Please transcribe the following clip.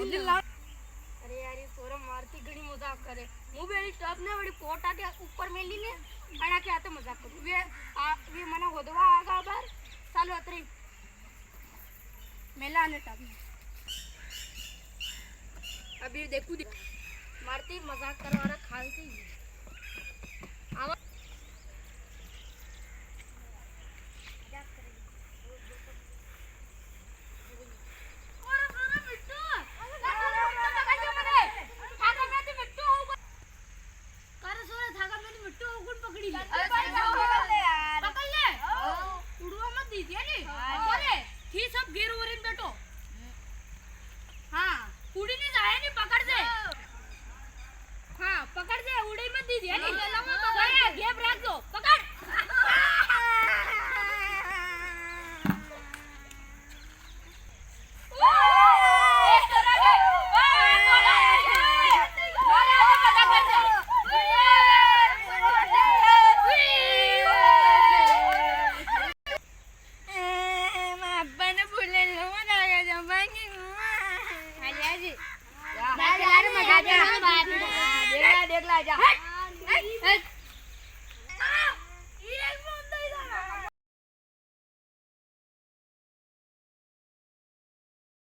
अरे यार ये सोरा मारती घणी मजाक करे मु बेली टॉप ने बड़ी पोट आके ऊपर मेली ने अड़ा के आते मजाक करू वे मना होदवा आगा बार चालू अतरी मेला ने टॉप ने अभी देखू मारती मजाक करवारा खालती